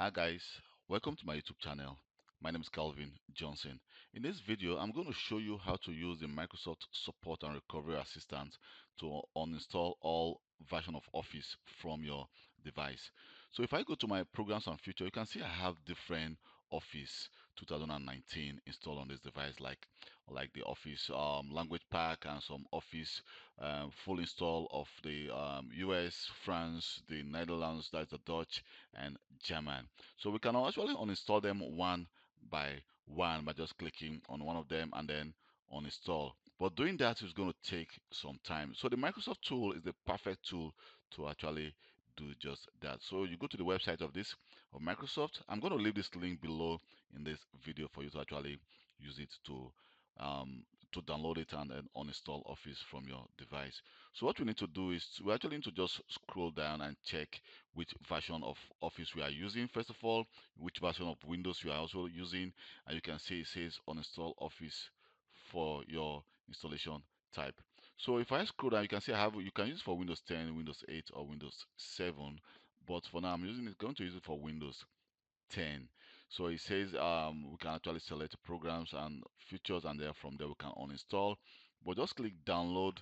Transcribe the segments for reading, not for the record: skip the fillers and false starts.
Hi guys, welcome to my YouTube channel. My name is Calvin Johnson. In this video, I'm going to show you how to use the Microsoft Support and Recovery Assistant to uninstall all version of Office from your device. So if I go to my programs and feature, you can see I have different Office 2019 installed on this device, like the Office language pack and some Office full install of the US, France, the Netherlands, that's the Dutch, and German. So we can actually uninstall them one by one by just clicking on one of them and then uninstall. But doing that is going to take some time. So the Microsoft tool is the perfect tool to actually do just that. So you go to the website of this of Microsoft. I'm going to leave this link below in this video for you to actually use it um, to download it and then uninstall Office from your device. So what we need to do is we actually need to just scroll down and check which version of Office we are using. First of all, which version of Windows you are also using, and you can see it says uninstall Office for your installation type. So if I scroll down, you can see you can use it for Windows 10, Windows 8, or Windows 7. But for now, I'm using it going to use it for Windows 10. So it says we can actually select programs and features, and then from there we can uninstall. But just click download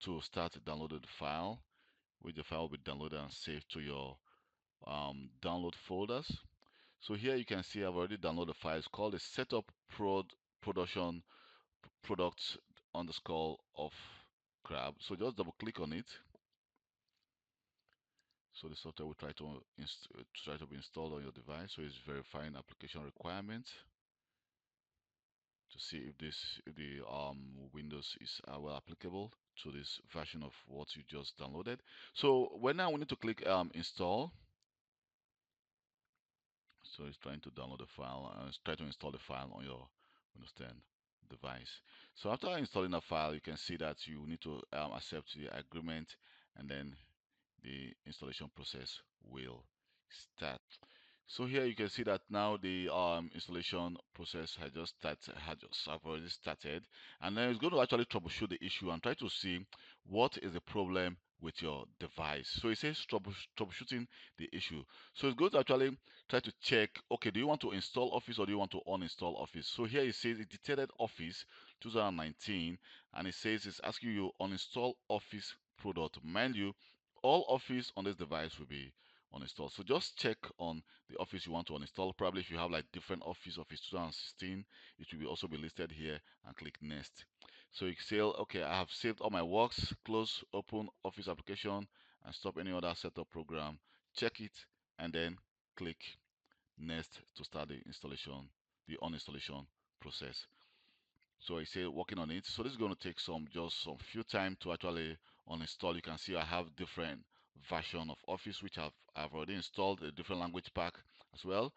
to start downloading the file, which the file will be downloaded and saved to your download folders. So here you can see I've already downloaded the file. It's called the setup production products underscore of crab. So just double click on it. So the software will try to be installed on your device. So it's verifying application requirements to see if the Windows is well applicable to this version of what you just downloaded. So when now we need to click install. So it's trying to download the file and it's trying to install the file on your Windows 10 device. So after installing a file, you can see that you need to accept the agreement, and then the installation process will start. So here you can see that now the installation process have already started, and then it's going to actually troubleshoot the issue and try to see what is the problem with your device. So it says troubleshooting the issue. So it's going to actually try to check, okay, do you want to install Office or do you want to uninstall Office? So here it says it detected Office 2019, and it says it's asking you uninstall Office product. Mind you, all Office on this device will be uninstalled. So just check on the Office you want to uninstall. Probably if you have like different Office 2016, it will be also be listed here, and click next. So you can say, okay, I have saved all my works, close, open Office application, and stop any other setup program. Check it, and then click next to start the uninstallation process. So I say working on it. So this is going to take some few time to actually uninstall. You can see I have different version of Office which I've already installed a different language pack as well.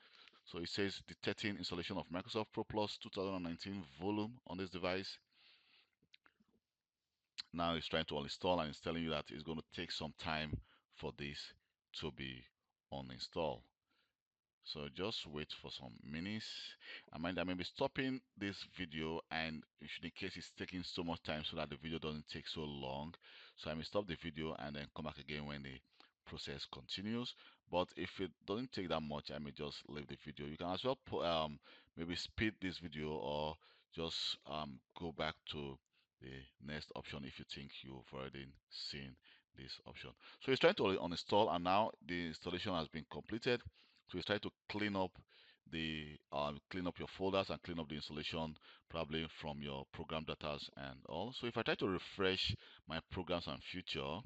So it says detecting installation of Microsoft Pro Plus 2019 volume on this device. Now it's trying to uninstall, and it's telling you that it's going to take some time for this to be uninstalled. So just wait for some minutes. I mind I may be stopping this video, and in case it's taking so much time so that the video doesn't take so long. So I may stop the video and then come back again when the process continues. But if it doesn't take that much, I may just leave the video. You can as well maybe speed this video, or just go back to the next option if you think you've already seen this option. So it's trying to uninstall, and now the installation has been completed. So it's trying to clean up your folders and clean up the installation, probably from your program data and all. So if I try to refresh my programs and future,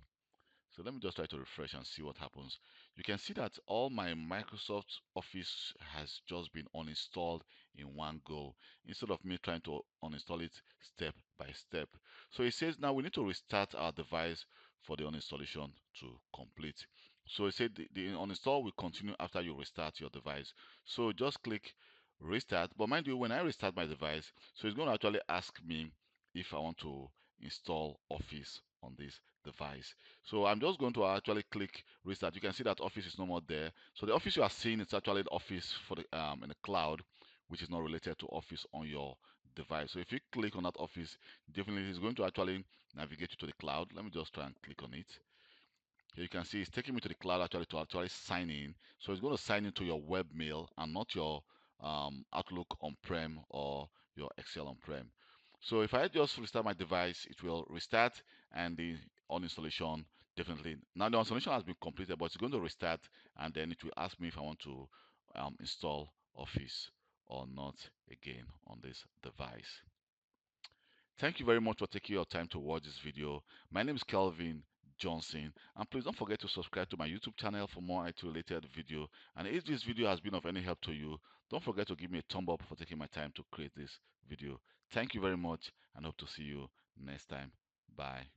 so let me just try to refresh and see what happens. You can see that all my Microsoft Office has just been uninstalled in one go, instead of me trying to uninstall it step by step. So it says now we need to restart our device for the uninstallation to complete. So it said the uninstall will continue after you restart your device. So just click restart. But mind you, when I restart my device, so it's going to actually ask me if I want to install Office on this device. So I'm just going to actually click restart. You can see that Office is no more there. So the Office you are seeing is actually the Office for the in the cloud, which is not related to Office on your device. So if you click on that Office, definitely it's going to actually navigate you to the cloud. Let me just try and click on it. Here you can see it's taking me to the cloud actually to actually sign in. So it's going to sign into your web mail and not your Outlook on-prem or your Excel on-prem. So if I just restart my device, it will restart and the uninstallation definitely. Now the installation has been completed, but it's going to restart and then it will ask me if I want to install Office or not again on this device. Thank you very much for taking your time to watch this video. My name is Kelvin Johnson, and please don't forget to subscribe to my YouTube channel for more IT related video. And if this video has been of any help to you, don't forget to give me a thumb up for taking my time to create this video. Thank you very much and hope to see you next time. Bye.